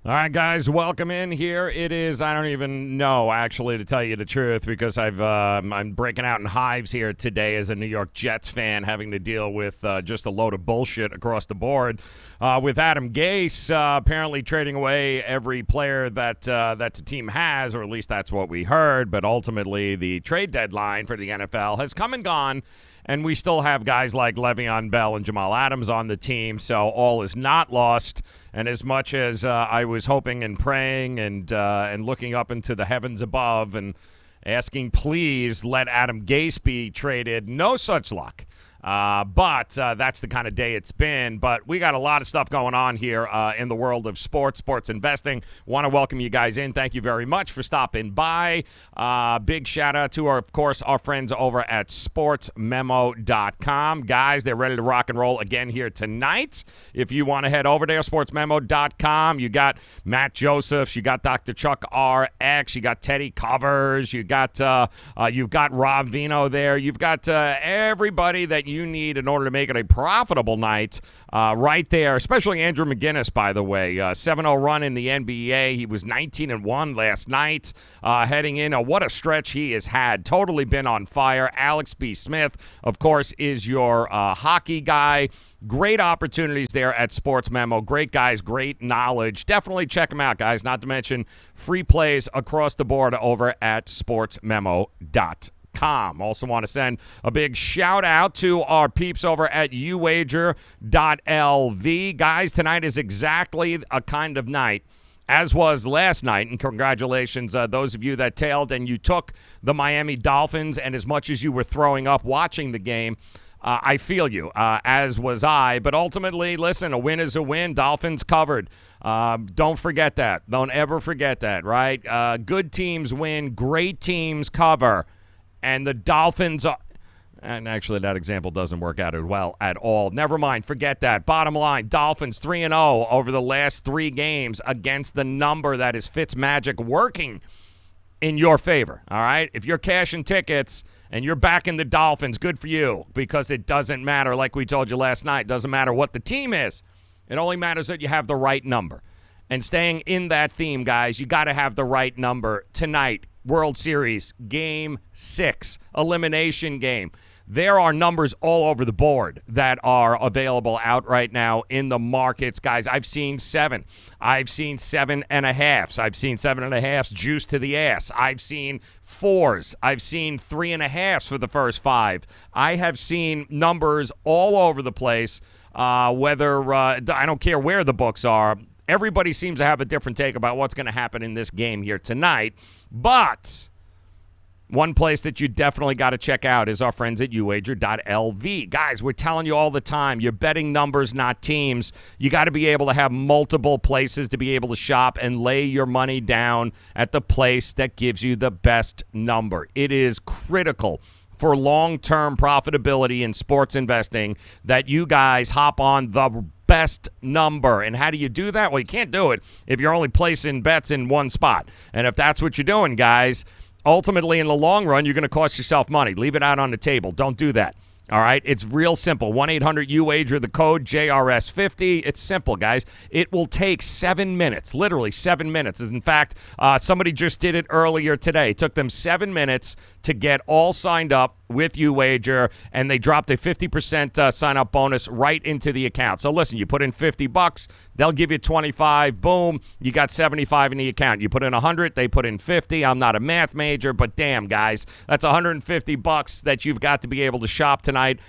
All right, guys, welcome in here. It is, I don't even know, actually, to tell you the truth, because I'm breaking out in hives here today as a New York Jets fan, having to deal with just a load of bullshit across the board. With Adam Gase apparently trading away every player that the team has, or at least that's what we heard. But ultimately, the trade deadline for the NFL has come and gone, and we still have guys like Le'Veon Bell and Jamal Adams on the team, so all is not lost. And as much as I was hoping and praying and looking up into the heavens above and asking, please let Adam Gase be traded, no such luck. But that's the kind of day it's been. But we got a lot of stuff going on here in the world of sports investing. Want to welcome you guys in. Thank you very much for stopping by. Big shout out to, of course, our friends over at sportsmemo.com. Guys, they're ready to rock and roll again here tonight. If you want to head over there, sportsmemo.com. You got Matt Josephs. You got Dr. Chuck RX. You got Teddy Covers. You've got Rob Vino there. You've got everybody that you need in order to make it a profitable night right there, especially Andrew McGinnis, by the way. 7-0 run in the NBA. He was 19-1 last night heading in. What a stretch he has had. Totally been on fire. Alex B. Smith, of course, is your hockey guy. Great opportunities there at Sports Memo. Great guys, great knowledge. Definitely check them out, guys. Not to mention free plays across the board over at sportsmemo.com. Also want to send a big shout out to our peeps over at uwager.lv. Guys, tonight is exactly a kind of night as was last night, and congratulations those of you that tailed and you took the Miami Dolphins, and as much as you were throwing up watching the game, I feel you, as was I. But ultimately, listen, a win is a win. Dolphins covered. Don't forget that. Don't ever forget that, right? Good teams win. Great teams cover. And the Dolphins are, and actually that example doesn't work out as well at all. Never mind. Forget that. Bottom line, Dolphins 3-0 over the last 3 games against the number that is Fitzmagic working in your favor, all right? If you're cashing tickets and you're backing the Dolphins, good for you, because it doesn't matter, like we told you last night, it doesn't matter what the team is. It only matters that you have the right number. And staying in that theme, guys, you got to have the right number tonight. World Series, Game 6, elimination game. There are numbers all over the board that are available out right now in the markets. Guys, I've seen 7. I've seen 7.5s. I've seen 7.5s juiced to the ass. I've seen 4s. I've seen 3.5s for the first 5. I have seen numbers all over the place, whether I don't care where the books are. Everybody seems to have a different take about what's going to happen in this game here tonight. But one place that you definitely got to check out is our friends at uwager.lv. Guys, we're telling you all the time, you're betting numbers, not teams. You got to be able to have multiple places to be able to shop and lay your money down at the place that gives you the best number. It is critical for long-term profitability in sports investing that you guys hop on the best number. And how do you do that? Well, you can't do it if you're only placing bets in one spot. And if that's what you're doing, guys, ultimately in the long run, you're going to cost yourself money. Leave it out on the table. Don't do that. All right? It's real simple. 1-800-UWAGER, the code JRS50. It's simple, guys. It will take 7 minutes, literally 7 minutes. In fact, somebody just did it earlier today. It took them 7 minutes to get all signed up with UWager, and they dropped a 50% sign-up bonus right into the account. So listen, you put in $50, they'll give you 25. Boom, you got 75 in the account. You put in 100, they put in 50. I'm not a math major, but damn, guys, that's $150 that you've got to be able to shop tonight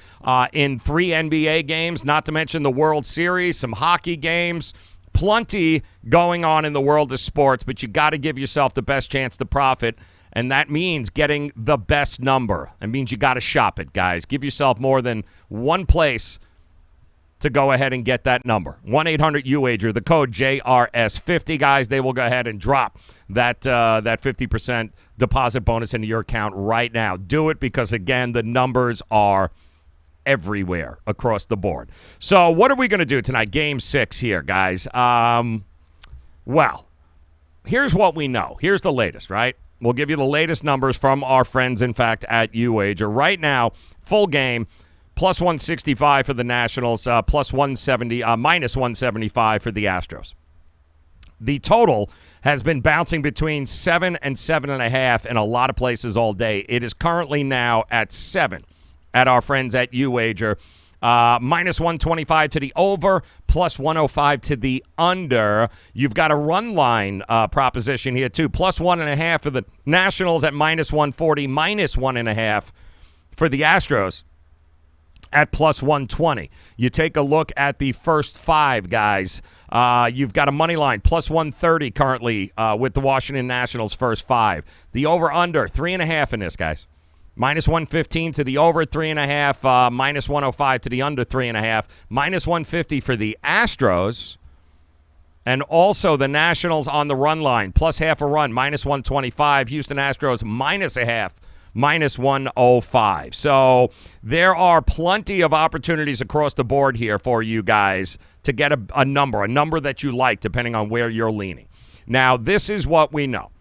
in 3 NBA games, not to mention the World Series, some hockey games. Plenty going on in the world of sports, but you got to give yourself the best chance to profit. And that means getting the best number. It means you got to shop it, guys. Give yourself more than one place to go ahead and get that number. 1-800-UWAGER, the code JRS50, guys. They will go ahead and drop that 50% deposit bonus into your account right now. Do it because, again, the numbers are everywhere across the board. So what are we going to do tonight? Game 6 here, guys. Well, here's what we know. Here's the latest, right? We'll give you the latest numbers from our friends, in fact, at UWager. Right now, full game, plus 165 for the Nationals, minus 175 for the Astros. The total has been bouncing between 7 and 7.5 in a lot of places all day. It is currently now at 7 at our friends at UWager. Minus 125 to the over, plus 105 to the under. You've got a run line proposition here, too. Plus 1.5 for the Nationals at minus 140, minus 1.5 for the Astros at plus 120. You take a look at the first 5, guys. You've got a money line, plus 130 currently with the Washington Nationals first 5. The over-under, 3.5 in this, guys. Minus 115 to the over 3.5, minus 105 to the under 3.5, minus 150 for the Astros, and also the Nationals on the run line, plus half a run, minus 125. Houston Astros, minus a half, minus 105. So there are plenty of opportunities across the board here for you guys to get a number that you like, depending on where you're leaning. Now, this is what we know.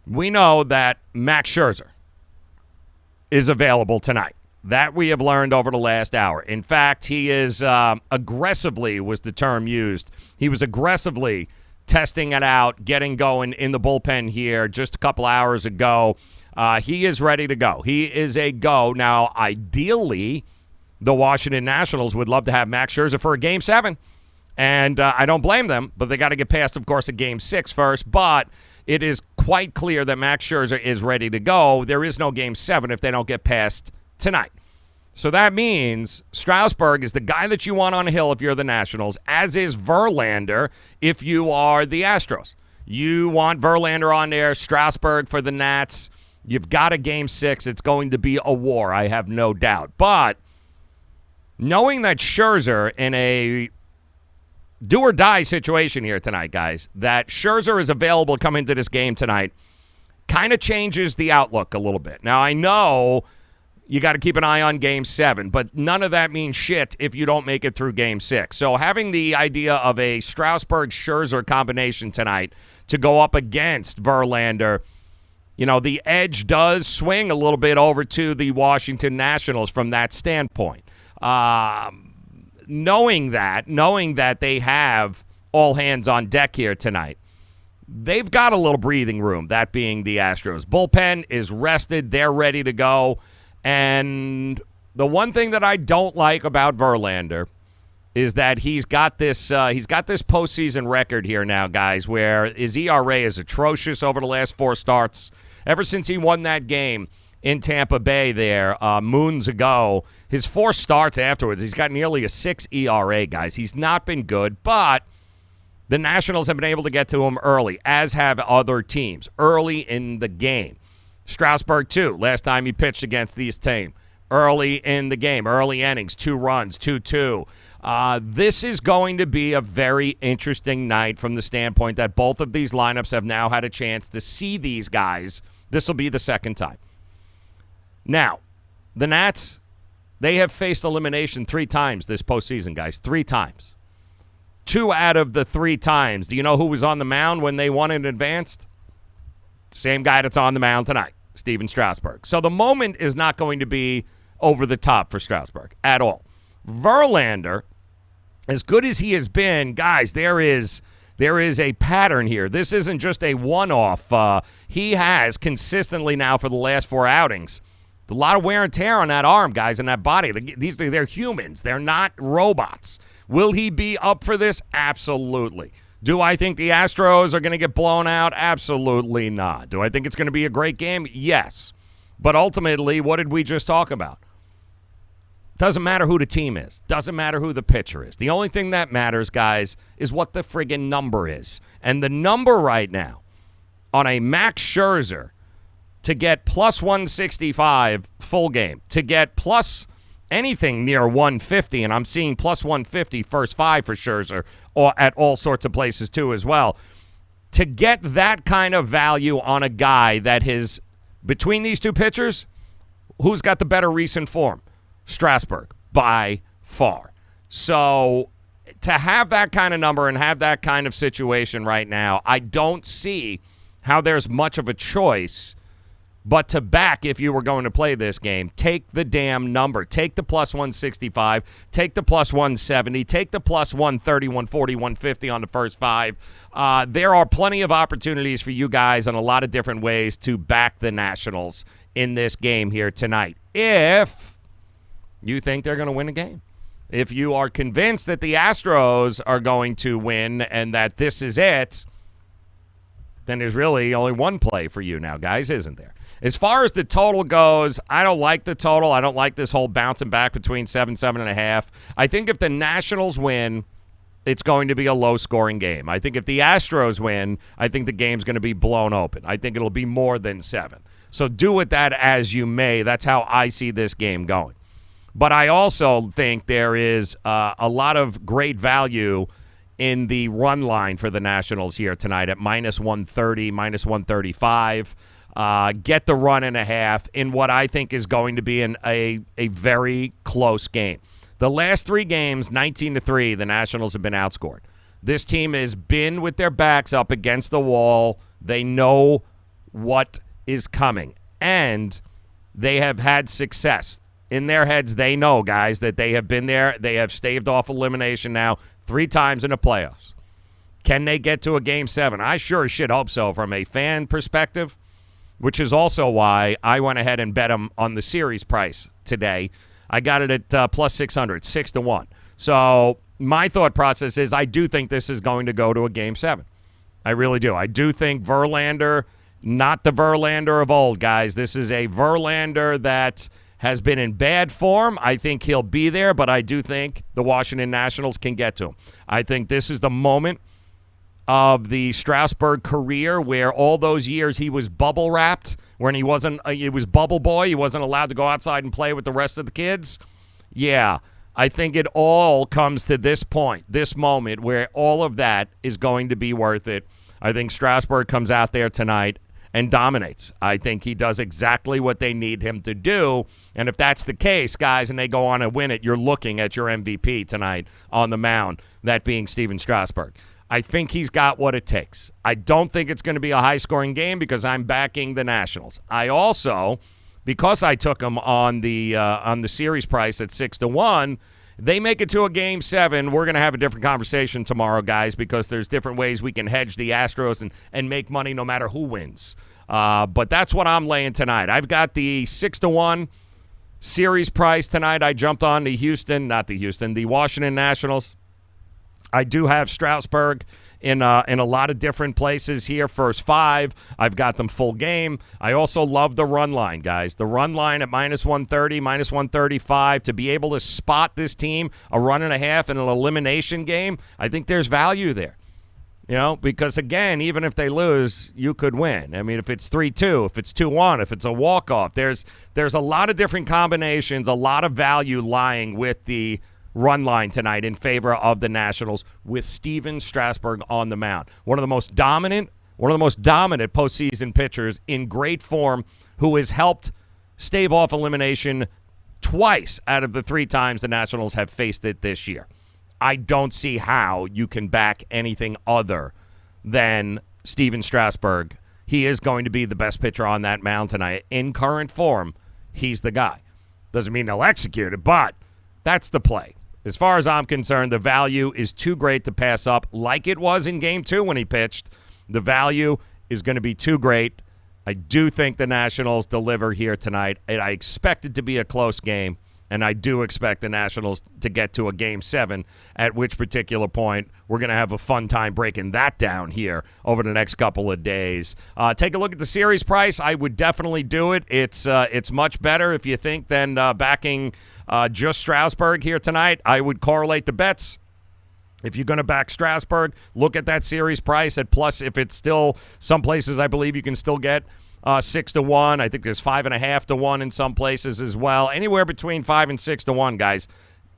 We know that Max Scherzer is available tonight. That we have learned over the last hour. In fact, he is aggressively, was the term used. He was aggressively testing it out, getting going in the bullpen here just a couple hours ago. He is ready to go. He is a go. Now, ideally, the Washington Nationals would love to have Max Scherzer for a Game 7. And I don't blame them, but they got to get past, of course, a Game 6 first. But it is quite clear that Max Scherzer is ready to go. There is no Game 7 if they don't get past tonight. So that means Strasburg is the guy that you want on a hill if you're the Nationals, as is Verlander if you are the Astros. You want Verlander on there, Strasburg for the Nats. You've got a Game 6. It's going to be a war, I have no doubt. But knowing that Scherzer in a do-or-die situation here tonight, guys, that Scherzer is available to come into this game tonight kind of changes the outlook a little bit. Now, I know you got to keep an eye on Game 7, but none of that means shit if you don't make it through Game 6. So having the idea of a Strasburg-Scherzer combination tonight to go up against Verlander, you know, the edge does swing a little bit over to the Washington Nationals from that standpoint. Knowing that they have all hands on deck here tonight, they've got a little breathing room, that being the Astros. Bullpen is rested. They're ready to go. And the one thing that I don't like about Verlander is that he's got this postseason record here now, guys, where his ERA is atrocious over the last 4 starts. Ever since he won that game in Tampa Bay there moons ago, his 4 starts afterwards, he's got nearly a 6 ERA, guys. He's not been good, but the Nationals have been able to get to him early, as have other teams, early in the game. Strasburg, too, last time he pitched against this team, early in the game, early innings, 2 runs, 2-2. This is going to be a very interesting night from the standpoint that both of these lineups have now had a chance to see these guys. This will be the second time. Now, the Nats, they have faced elimination 3 times this postseason, guys. 3 times. 2 out of the 3 times. Do you know who was on the mound when they won and advanced? Same guy that's on the mound tonight, Steven Strasburg. So the moment is not going to be over the top for Strasburg at all. Verlander, as good as he has been, guys, there is a pattern here. This isn't just a one-off. He has consistently now for the last 4 outings. A lot of wear and tear on that arm, guys, and that body. They're humans. They're not robots. Will he be up for this? Absolutely. Do I think the Astros are going to get blown out? Absolutely not. Do I think it's going to be a great game? Yes. But ultimately, what did we just talk about? Doesn't matter who the team is. Doesn't matter who the pitcher is. The only thing that matters, guys, is what the friggin' number is. And the number right now on a Max Scherzer to get plus 165 full game, to get plus anything near 150, and I'm seeing plus 150 first 5 for Scherzer or at all sorts of places too as well. To get that kind of value on a guy that is between these 2 pitchers, who's got the better recent form? Strasburg, by far. So to have that kind of number and have that kind of situation right now, I don't see how there's much of a choice But to back, if you were going to play this game, take the damn number. Take the plus 165. Take the plus 170. Take the plus 130, 140, 150 on the first five. There are plenty of opportunities for you guys in a lot of different ways to back the Nationals in this game here tonight, if you think they're going to win a game. If you are convinced that the Astros are going to win and that this is it, then there's really only one play for you now, guys, isn't there? As far as the total goes, I don't like the total. I don't like this whole bouncing back between 7.5. I think if the Nationals win, it's going to be a low-scoring game. I think if the Astros win, I think the game's going to be blown open. I think it'll be more than 7. So do with that as you may. That's how I see this game going. But I also think there is a lot of great value in the run line for the Nationals here tonight at minus 130, minus 135. Get the 1.5 in what I think is going to be a very close game. The last 3 games, 19-3, the Nationals have been outscored. This team has been with their backs up against the wall. They know what is coming, and they have had success. In their heads, they know, guys, that they have been there. They have staved off elimination now 3 times in the playoffs. Can they get to a Game 7? I sure as shit hope so from a fan perspective, which is also why I went ahead and bet them on the series price today. I got it at plus 600, 6-1. So my thought process is I do think this is going to go to a Game 7. I really do. I do think Verlander, not the Verlander of old, guys. This is a Verlander that has been in bad form. I think he'll be there, but I do think the Washington Nationals can get to him. I think this is the moment of the Strasburg career where all those years he was bubble wrapped, when he was bubble boy, he wasn't allowed to go outside and play with the rest of the kids. Yeah, I think it all comes to this point, this moment where all of that is going to be worth it. I think Strasburg comes out there tonight and dominates. I think he does exactly what they need him to do. And if that's the case, guys, and they go on and win it, you're looking at your MVP tonight on the mound, that being Steven Strasburg. I think he's got what it takes. I don't think it's going to be a high-scoring game because I'm backing the Nationals. I also, because I took them on the series price at 6-1, they make it to a Game 7. We're going to have a different conversation tomorrow, guys, because there's different ways we can hedge the Astros and make money no matter who wins. But that's what I'm laying tonight. I've got the 6-1 series price tonight. I jumped on the Washington Nationals. I do have Strasburg in a lot of different places here. First 5, I've got them full game. I also love the run line, guys. The run line at minus 130, minus 135, to be able to spot this team a 1.5 in an elimination game, I think there's value there. You know, because, again, even if they lose, you could win. I mean, if it's 3-2, if it's 2-1, if it's a walk-off, there's a lot of different combinations, a lot of value lying with the run line tonight in favor of the Nationals with Steven Strasburg on the mound. One of the most dominant postseason pitchers in great form, who has helped stave off elimination twice out of the 3 times the Nationals have faced it this year. I don't see how you can back anything other than Steven Strasburg. He is going to be the best pitcher on that mound tonight. In current form, he's the guy. Doesn't mean they'll execute it, but that's the play. As far as I'm concerned, the value is too great to pass up, like it was in Game 2 when he pitched. The value is going to be too great. I do think the Nationals deliver here tonight, and I expect it to be a close game, and I do expect the Nationals to get to a Game 7, at which particular point we're going to have a fun time breaking that down here over the next couple of days. Take a look at the series price. I would definitely do it. It's much better if you think than backing just Strasburg here tonight. I would correlate the bets. If you're going to back Strasburg, look at that series price at plus. If it's still some places, I believe you can still get 6-1. I think there's 5.5-1 in some places as well. Anywhere between 5 and 6-1, guys.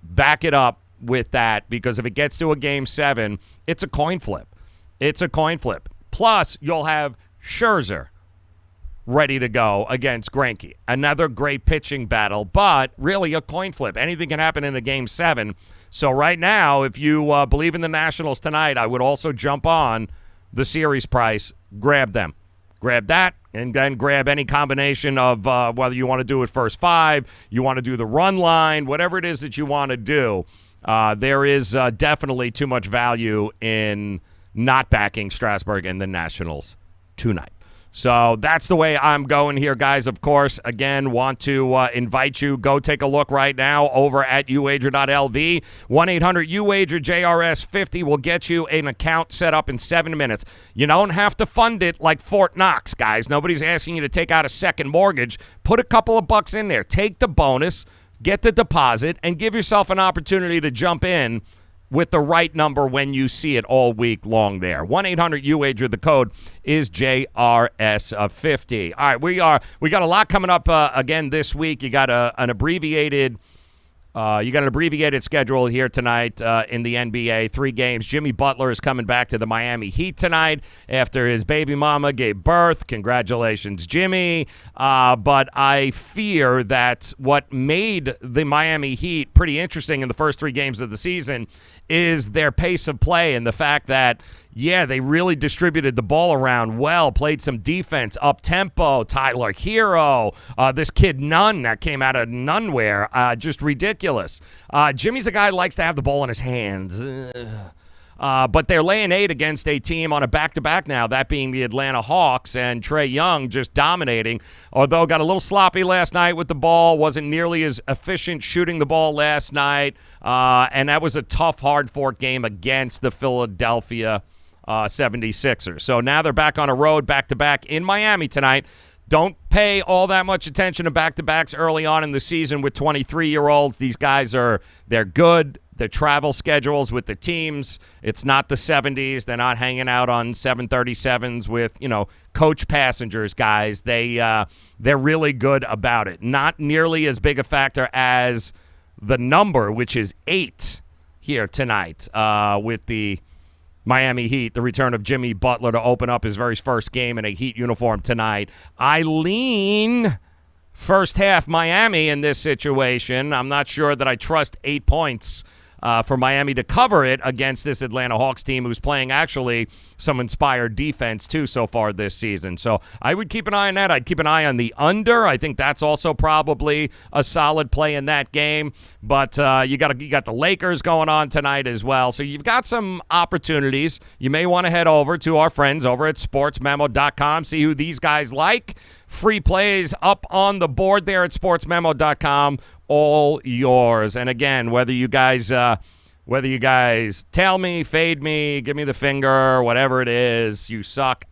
Back it up with that, because if it gets to a Game 7, it's a coin flip. It's a coin flip. Plus, you'll have Scherzer ready to go against Greinke. Another great pitching battle, but really a coin flip. Anything can happen in a Game 7. So right now, if you believe in the Nationals tonight, I would also jump on the series price. Grab them. Grab that, and then grab any combination of whether you want to do it first five, you want to do the run line, whatever it is that you want to do. There is definitely too much value in not backing Strasburg and the Nationals tonight. So that's the way I'm going here, guys. Of course, again, want to invite you. Go take a look right now over at uwager.lv. 1-800-UWAGER-JRS50 will get you an account set up in 7 minutes. You don't have to fund it like Fort Knox, guys. Nobody's asking you to take out a second mortgage. Put a couple of bucks in there. Take the bonus, get the deposit, and give yourself an opportunity to jump in with the right number when you see it all week long there. 1-800-UWAGER, the code is JRS50. All right, we got a lot coming up again this week. You got an abbreviated schedule here tonight in the NBA. 3 games. Jimmy Butler is coming back to the Miami Heat tonight after his baby mama gave birth. Congratulations, Jimmy. But I fear that what made the Miami Heat pretty interesting in the first 3 games of the season is their pace of play and the fact that, yeah, they really distributed the ball around well, played some defense, up-tempo, Tyler Hero, this kid Nunn that came out of nowhere, just ridiculous. Jimmy's a guy who likes to have the ball in his hands. But they're laying 8 against a team on a back-to-back now, that being the Atlanta Hawks, and Trae Young just dominating, although got a little sloppy last night with the ball, wasn't nearly as efficient shooting the ball last night, and that was a tough, hard-fought game against the Philadelphia 76ers. So now they're back on a road, back-to-back in Miami tonight. Don't pay all that much attention to back-to-backs early on in the season with 23-year-olds. These guys they're good. Their travel schedules with the teams, it's not the 70s. They're not hanging out on 737s with, coach passengers, guys. They're really good about it. Not nearly as big a factor as the number, which is 8 here tonight with the Miami Heat, the return of Jimmy Butler to open up his very first game in a Heat uniform tonight. I lean first half Miami in this situation. I'm not sure that I trust 8 points for Miami to cover it against this Atlanta Hawks team who's playing actually some inspired defense too so far this season. So I would keep an eye on that. I'd keep an eye on the under. I think that's also probably a solid play in that game. But you got the Lakers going on tonight as well. So you've got some opportunities. You may want to head over to our friends over at sportsmemo.com, see who these guys like. Free plays up on the board there at sportsmemo.com. All yours. And again, whether you guys tail me, fade me, give me the finger, whatever it is, you suck.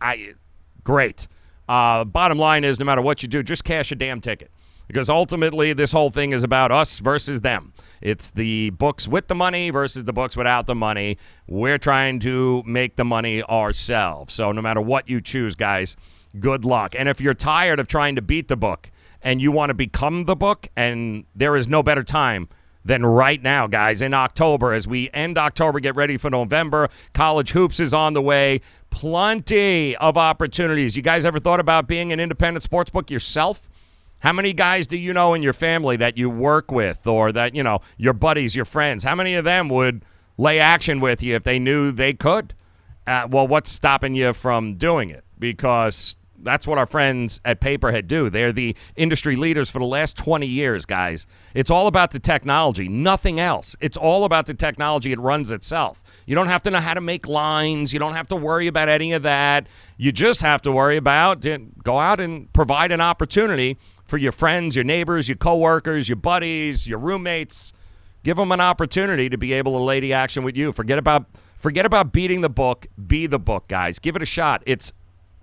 Great. Bottom line is, no matter what you do, just cash a damn ticket. Because ultimately, this whole thing is about us versus them. It's the books with the money versus the books without the money. We're trying to make the money ourselves. So no matter what you choose, guys, good luck. And if you're tired of trying to beat the book and you want to become the book, and there is no better time than right now, guys, in October. As we end October, get ready for November. College hoops is on the way. Plenty of opportunities. You guys ever thought about being an independent sportsbook yourself? How many guys do you know in your family that you work with or that, your buddies, your friends? How many of them would lay action with you if they knew they could? Well, what's stopping you from doing it? Because that's what our friends at Paperhead do. They're the industry leaders for the last 20 years, guys. It's all about the technology, nothing else. It's all about the technology. It runs itself. You don't have to know how to make lines. You don't have to worry about any of that. You just have to worry about go out and provide an opportunity for your friends, your neighbors, your coworkers, your buddies, your roommates. Give them an opportunity to be able to lay the action with you. Forget about beating the book. Be the book, guys. Give it a shot. It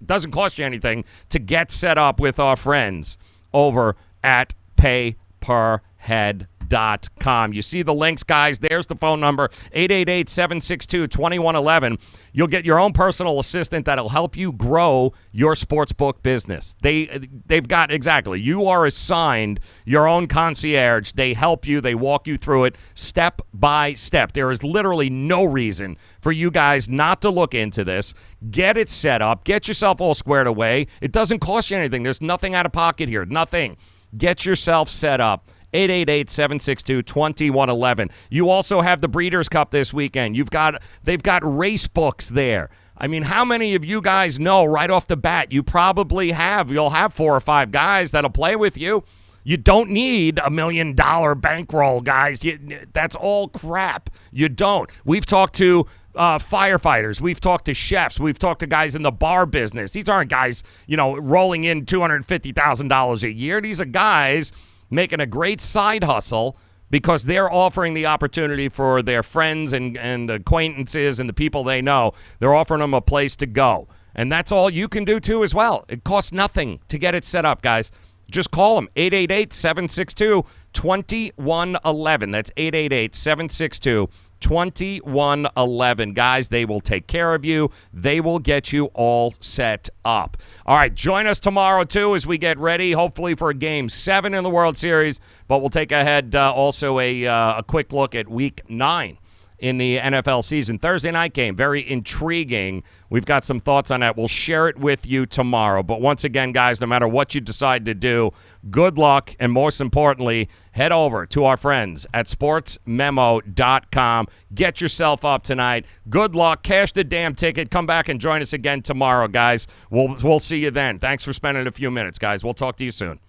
doesn't cost you anything to get set up with our friends over at payperhead.com. You see the links, guys. There's the phone number, 888-762-2111. You'll get your own personal assistant that'll help you grow your sportsbook business. They've got, exactly, you are assigned your own concierge. They help you. They walk you through it step by step. There is literally no reason for you guys not to look into this. Get it set up. Get yourself all squared away. It doesn't cost you anything. There's nothing out of pocket here. Nothing. Get yourself set up. 888-762-2111. You also have the Breeders' Cup this weekend. They've got race books there. I mean, how many of you guys know right off the bat? You'll have 4 or 5 guys that'll play with you. You don't need $1 million bankroll, guys. That's all crap. You don't. We've talked to firefighters. We've talked to chefs. We've talked to guys in the bar business. These aren't guys, rolling in $250,000 a year. These are guys making a great side hustle because they're offering the opportunity for their friends and acquaintances and the people they know. They're offering them a place to go. And that's all you can do, too, as well. It costs nothing to get it set up, guys. Just call them, 888-762-2111. That's 888-762-2111. Guys, they will take care of you. They will get you all set up. All right, join us tomorrow, too, as we get ready, hopefully for Game 7 in the World Series. But we'll take ahead also a quick look at Week 9 in the NFL season. Thursday night game, very intriguing. We've got some thoughts on that. We'll share it with you tomorrow. But once again, guys, no matter what you decide to do, good luck, and most importantly, head over to our friends at sportsmemo.com. Get yourself up tonight. Good luck. Cash the damn ticket. Come back and join us again tomorrow, guys. We'll see you then. Thanks for spending a few minutes, guys. We'll talk to you soon.